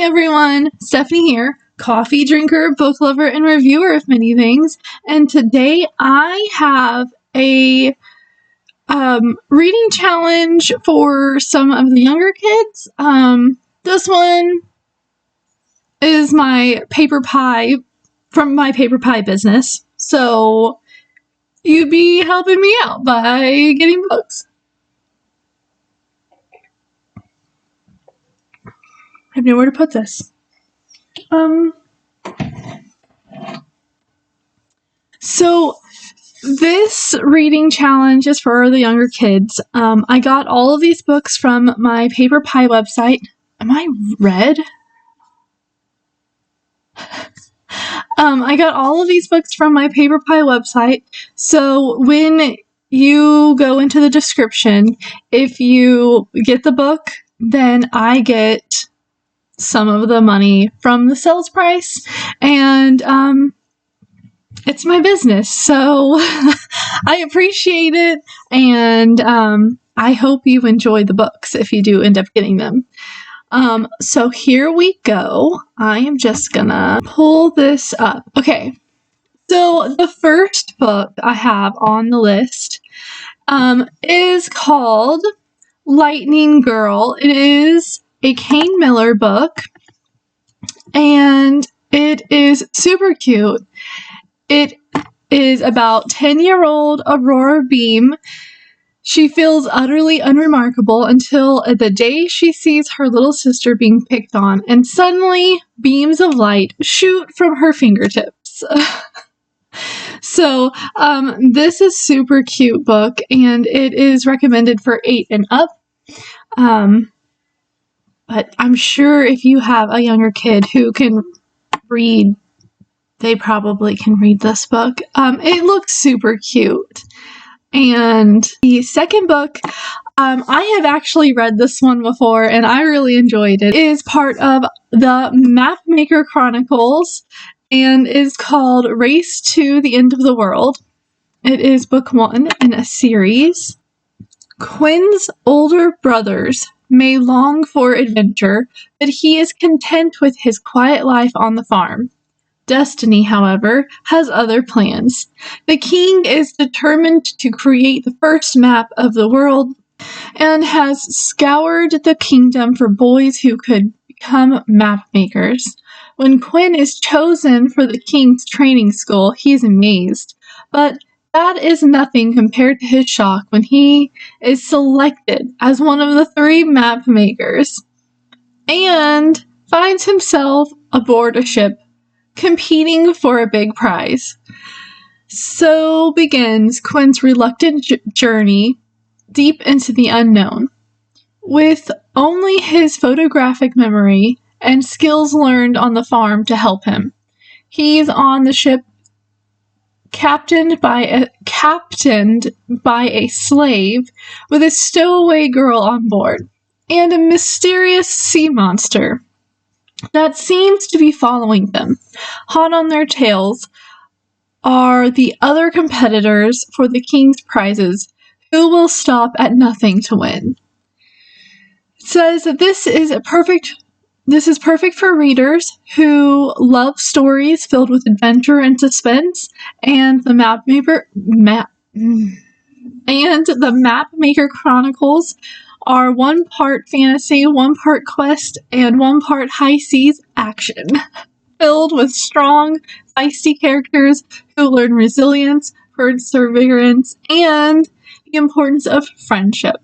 everyone, Stephanie here, coffee drinker, book lover, and reviewer of many things. And today I have a reading challenge for some of the younger kids. This one is my PaperPie from my PaperPie business. So you'd be helping me out by getting books. I have nowhere to put this. So this reading challenge is for the younger kids. I got all of these books from my PaperPie website. Am I red? I got all of these books from my PaperPie website. So when you go into the description, if you get the book, then I get some of the money from the sales price, and it's my business, so I appreciate it, and I hope you enjoy the books if you do end up getting them. So here we go. I am just gonna pull this up. Okay, so the first book I have on the list is called Lightning Girl. It is a Kane Miller book, and it is super cute. It is about 10-year-old Aurora Beam. She feels utterly unremarkable until the day she sees her little sister being picked on, and suddenly beams of light shoot from her fingertips. So, this is a super cute book, and it is recommended for 8 and up. But I'm sure if you have a younger kid who can read, they probably can read this book. It looks super cute. And the second book, I have actually read this one before, and I really enjoyed it. It is part of the Mapmaker Chronicles, and is called Race to the End of the World. It is book 1 in a series. Quinn's older brothers may long for adventure, but he is content with his quiet life on the farm. Destiny, however, has other plans. The king is determined to create the first map of the world and has scoured the kingdom for boys who could become map makers. When Quinn is chosen for the king's training school, he is amazed, but that is nothing compared to his shock when he is selected as one of the 3 map makers and finds himself aboard a ship competing for a big prize. So begins Quinn's reluctant journey deep into the unknown. With only his photographic memory and skills learned on the farm to help him, he's on the ship captained by a slave with a stowaway girl on board and a mysterious sea monster that seems to be following them. Hot on their tails are the other competitors for the king's prizes, who will stop at nothing to win. It says that this is perfect for readers who love stories filled with adventure and suspense, and the Mapmaker Chronicles are 1 part fantasy, 1 part quest, and 1 part high seas action, filled with strong, feisty characters who learn resilience, perseverance, and the importance of friendship.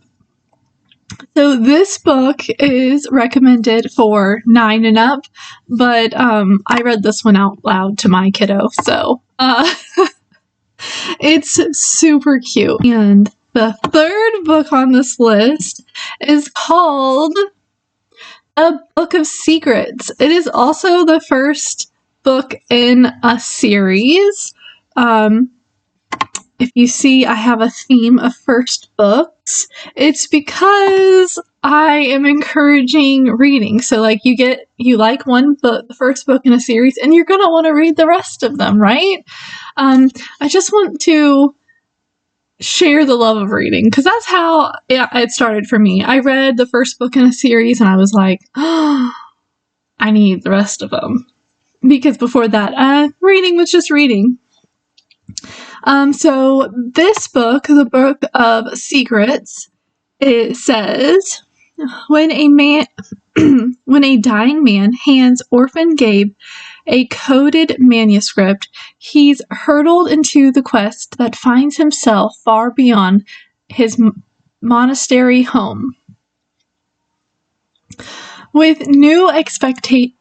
So this book is recommended for 9 and up, but I read this one out loud to my kiddo, so it's super cute. And the third book on this list is called A Book of Secrets. It is also the first book in a series. If you see, I have a theme of first books. It's because I am encouraging reading. So like you like one book, the first book in a series, and you're going to want to read the rest of them, right? I just want to share the love of reading, because that's how it started for me. I read the first book in a series and I was like, oh, I I need the rest of them. Because before that, reading was just reading. So this book, the Book of Secrets, it says, when a dying man hands Orphan Gabe a coded manuscript, he's hurtled into the quest that finds himself far beyond his monastery home. With new unexpected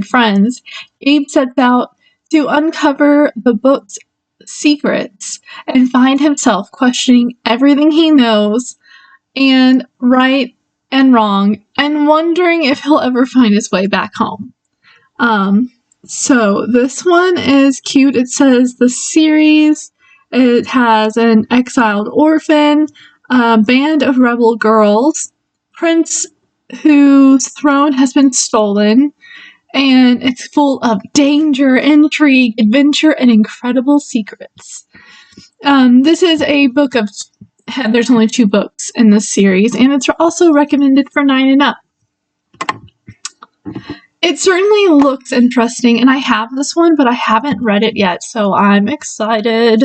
friends, Gabe sets out to uncover the book's secrets and find himself questioning everything he knows and right and wrong and wondering if he'll ever find his way back home. So this one is cute. It says the series, it has an exiled orphan, a band of rebel girls, prince whose throne has been stolen, and it's full of danger, intrigue, adventure, and incredible secrets. This is a book of, there's only 2 books in this series, and it's also recommended for 9 and up. It certainly looks interesting, and I have this one, but I haven't read it yet, so I'm excited.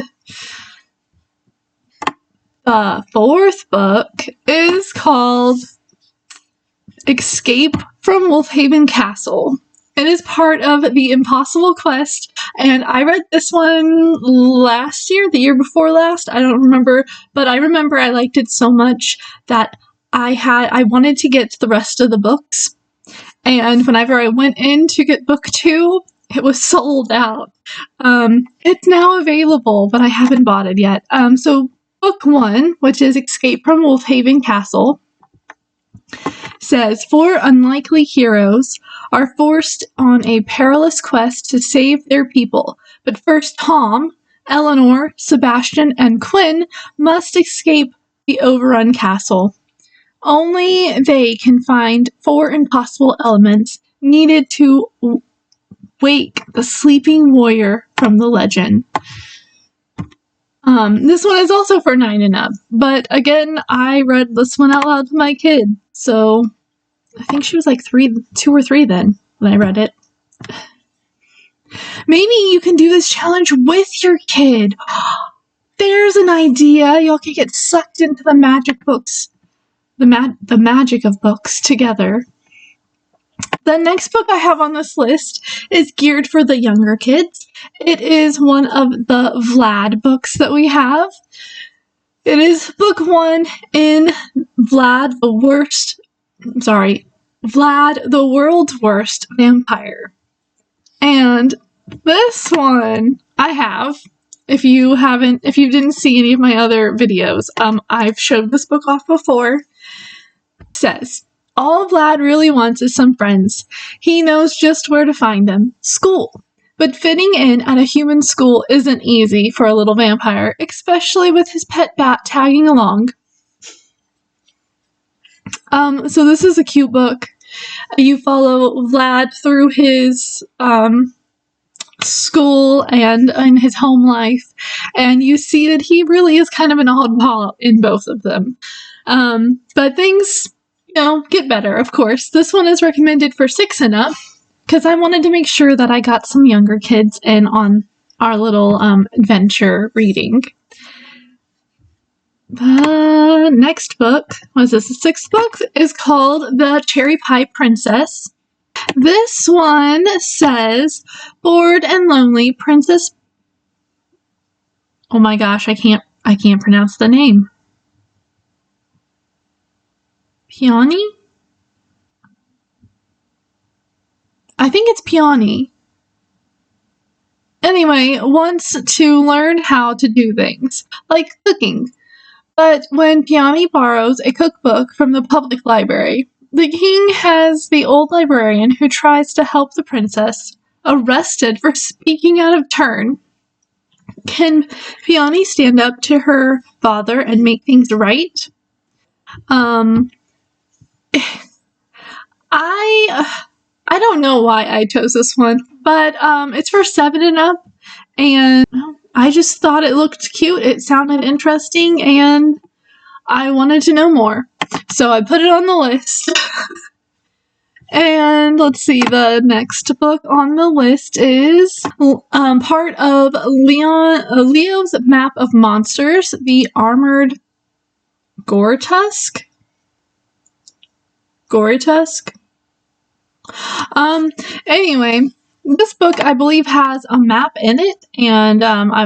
The 4th book is called Escape from Wolfhaven Castle. It is part of the Impossible Quest, and I read this one last year, the year before last, I don't remember, but I remember I liked it so much that I wanted to get the rest of the books, and whenever I went in to get book 2, it was sold out. It's now available, but I haven't bought it yet. So book 1, which is Escape from Wolfhaven Castle, says 4 unlikely heroes are forced on a perilous quest to save their people, but first Tom, Eleanor, Sebastian, and Quinn must escape the overrun castle. Only they can find 4 impossible elements needed to wake the sleeping warrior from the legend. This one is also for 9 and up, but again, I read this one out loud to my kid, so I think she was like 2 or 3 then when I read it. Maybe you can do this challenge with your kid. There's an idea. Y'all can get sucked into the magic books, the magic of books together. The next book I have on this list is geared for the younger kids. It is one of the Vlad books that we have. It is book 1 in Vlad the World's Worst Vampire. And this one I have. If you didn't see any of my other videos, I've showed this book off before. It says, all Vlad really wants is some friends. He knows just where to find them. School. But fitting in at a human school isn't easy for a little vampire, especially with his pet bat tagging along. So this is a cute book. You follow Vlad through his school and in his home life, and you see that he really is kind of an oddball in both of them. But things, get better, of course. This one is recommended for 6 and up, because I wanted to make sure that I got some younger kids in on our little adventure reading. The next book, the 6th book, is called The Cherry Pie Princess. This one says, bored and lonely princess... Oh my gosh, I can't pronounce the name. Peony? I think it's Peony. Anyway, wants to learn how to do things, like cooking. But when Peony borrows a cookbook from the public library, the king has the old librarian who tries to help the princess arrested for speaking out of turn. Can Peony stand up to her father and make things right? I don't know why I chose this one, but it's for 7 and up, and I just thought it looked cute, it sounded interesting, and I wanted to know more. So I put it on the list. And let's see, the next book on the list is part of Leo's Map of Monsters, The Armored Goretusk. Anyway, this book I believe has a map in it, and I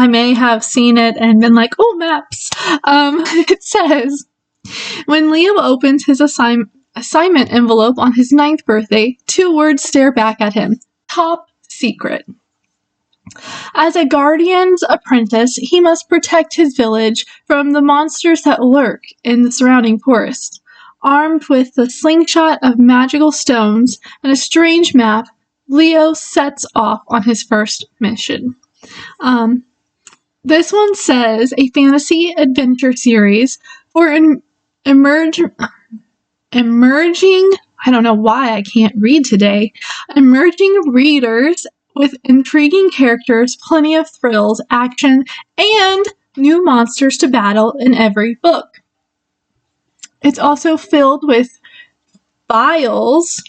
may have seen it and been like, oh, maps. It says, when Leo opens his assignment envelope on his 9th birthday, 2 words stare back at him. Top secret. As a guardian's apprentice, he must protect his village from the monsters that lurk in the surrounding forest. Armed with the slingshot of magical stones and a strange map, Leo sets off on his first mission. This one says a fantasy adventure series for emerging, I don't know why I can't read today, emerging readers with intriguing characters, plenty of thrills, action, and new monsters to battle in every book. It's also filled with files,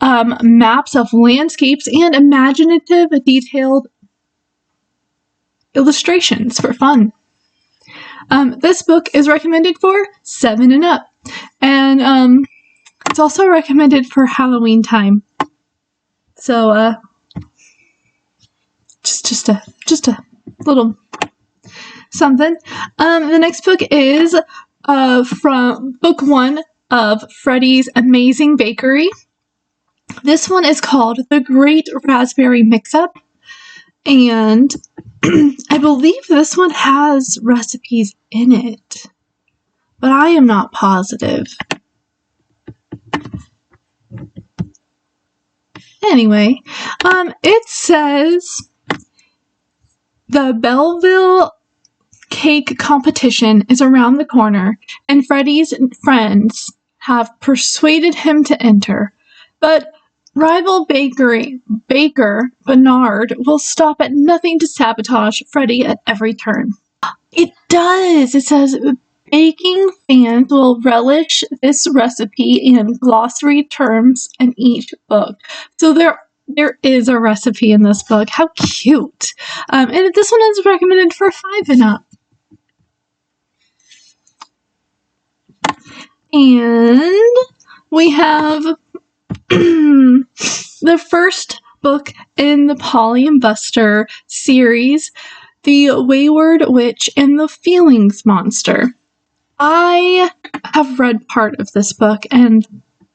maps of landscapes, and imaginative, detailed illustrations for fun. This book is recommended for 7 and up, and it's also recommended for Halloween time. So, just a little something. The next book is from book 1 of Freddy's Amazing Bakery. This one is called The Great Raspberry Mix-Up, and I believe this one has recipes in it, but I am not positive. Anyway, it says the Belleville cake competition is around the corner, and Freddy's friends have persuaded him to enter, but rival baker Bernard will stop at nothing to sabotage Freddy at every turn. It does! It says baking fans will relish this recipe and glossary terms in each book. So there is a recipe in this book. How cute! And this one is recommended for 5 and up. And we have the first book in the Polly and Buster series, The Wayward Witch and the Feelings Monster. I have read part of this book, and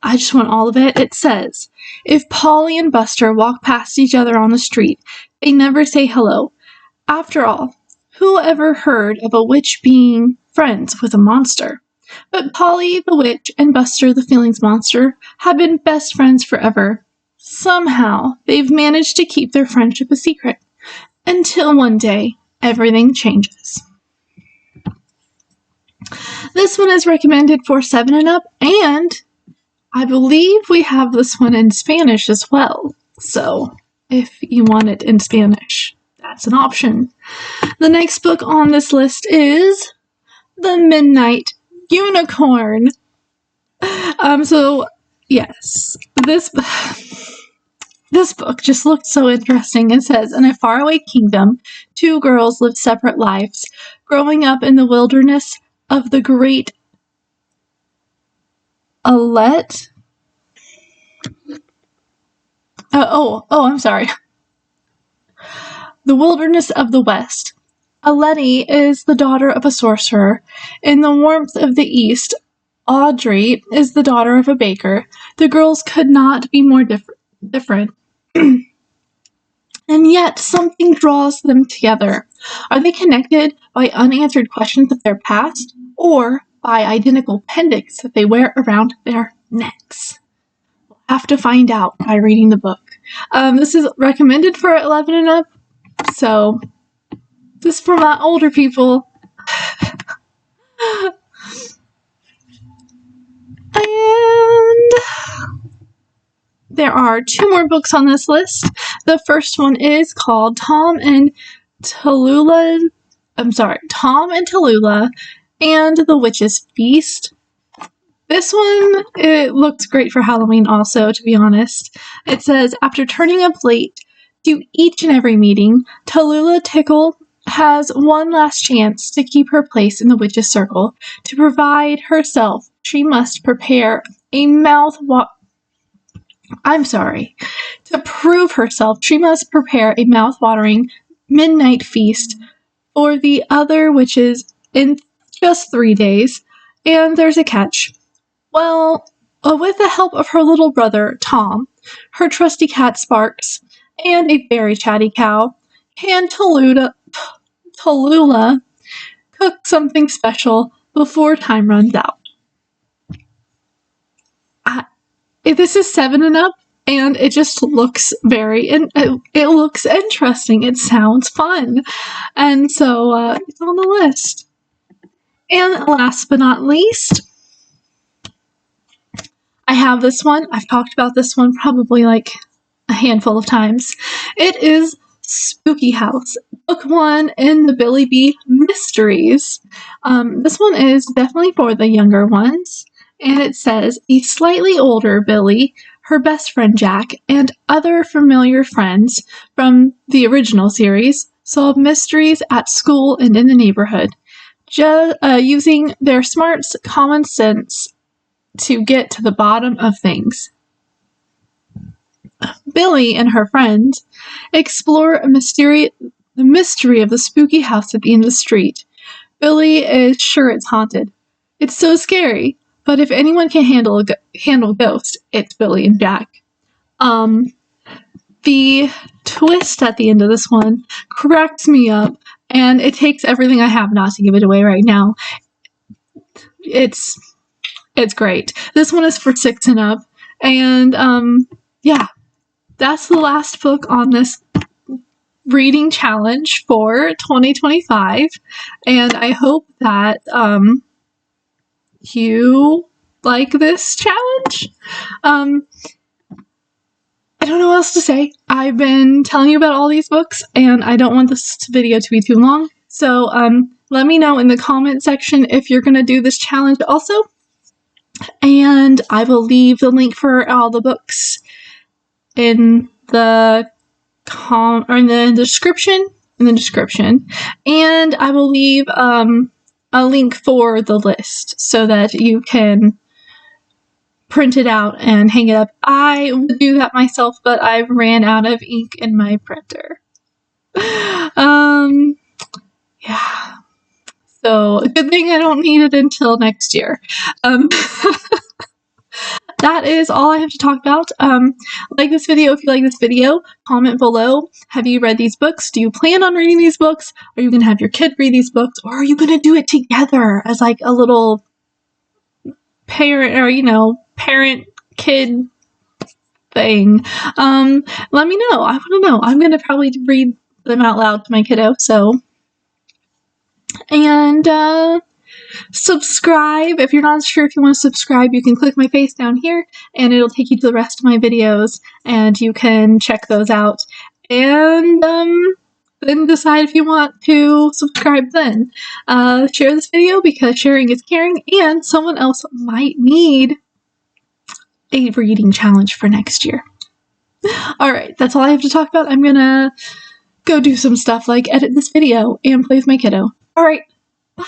I just want all of it. It says, if Polly and Buster walk past each other on the street, they never say hello. After all, who ever heard of a witch being friends with a monster? But Polly the witch and Buster the Feelings Monster have been best friends forever. Somehow, they've managed to keep their friendship a secret. Until one day, everything changes. This one is recommended for 7 and up, and I believe we have this one in Spanish as well. So, if you want it in Spanish, that's an option. The next book on this list is The Midnight Unicorn. So yes, this book just looked so interesting. It says, in a faraway kingdom, 2 girls live separate lives, growing up in the wilderness of the great Alette. I'm sorry. The wilderness of the West. Alette is the daughter of a sorcerer. In the warmth of the East, Audrey is the daughter of a baker. The girls could not be more different. And yet, something draws them together. Are they connected by unanswered questions of their past, or by identical pendants that they wear around their necks? We'll have to find out by reading the book. This is recommended for 11 and up, so this is for my older people. And there are 2 more books on this list. The first one is called Tom and Tallulah, and The Witch's Feast. This one, it looks great for Halloween also, to be honest. It says, after turning up late to each and every meeting, Tallulah Tickle has one last chance to keep her place in the witch's circle. To provide herself, she must prepare a To prove herself, she must prepare a mouth-watering midnight feast for the other witches in just 3 days. And there's a catch. Well, with the help of her little brother, Tom, her trusty cat, Sparks, and a very chatty cow, can Tallulah cook something special before time runs out. This is 7 and up, and it just looks it looks interesting. It sounds fun, and so it's on the list. And last but not least, I have this one. I've talked about this one probably like a handful of times. It is Spooky House, Book 1 in the Billy B Mysteries. This one is definitely for the younger ones, and it says, a slightly older Billy, her best friend Jack, and other familiar friends from the original series solve mysteries at school and in the neighborhood, using their smarts, common sense, to get to the bottom of things. Billy and her friends explore the mystery of the spooky house at the end of the street. Billy is sure it's haunted. It's so scary, but if anyone can handle ghosts, it's Billy and Jack. The twist at the end of this one cracks me up, and it takes everything I have not to give it away right now. It's great. This one is for 6 and up, and yeah, that's the last book on this reading challenge for 2025, and I hope that you like this challenge. I don't know what else to say. I've been telling you about all these books, and I don't want this video to be too long, so let me know in the comment section if you're going to do this challenge also, and I will leave the link for all the books in the description, and I will leave a link for the list so that you can print it out and hang it up. I would do that myself, but I ran out of ink in my printer. Yeah. So, a good thing I don't need it until next year. That is all I have to talk about. Like this video if you like this video. Comment below. Have you read these books? Do you plan on reading these books? Are you going to have your kid read these books? Or are you going to do it together as like a little parent or, parent-kid thing? Let me know. I want to know. I'm going to probably read them out loud to my kiddo. So, and subscribe. If you're not sure if you want to subscribe, you can click my face down here and it'll take you to the rest of my videos and you can check those out and then decide if you want to subscribe then. Share this video because sharing is caring and someone else might need a reading challenge for next year. Alright, that's all I have to talk about. I'm gonna go do some stuff like edit this video and play with my kiddo. Alright, bye!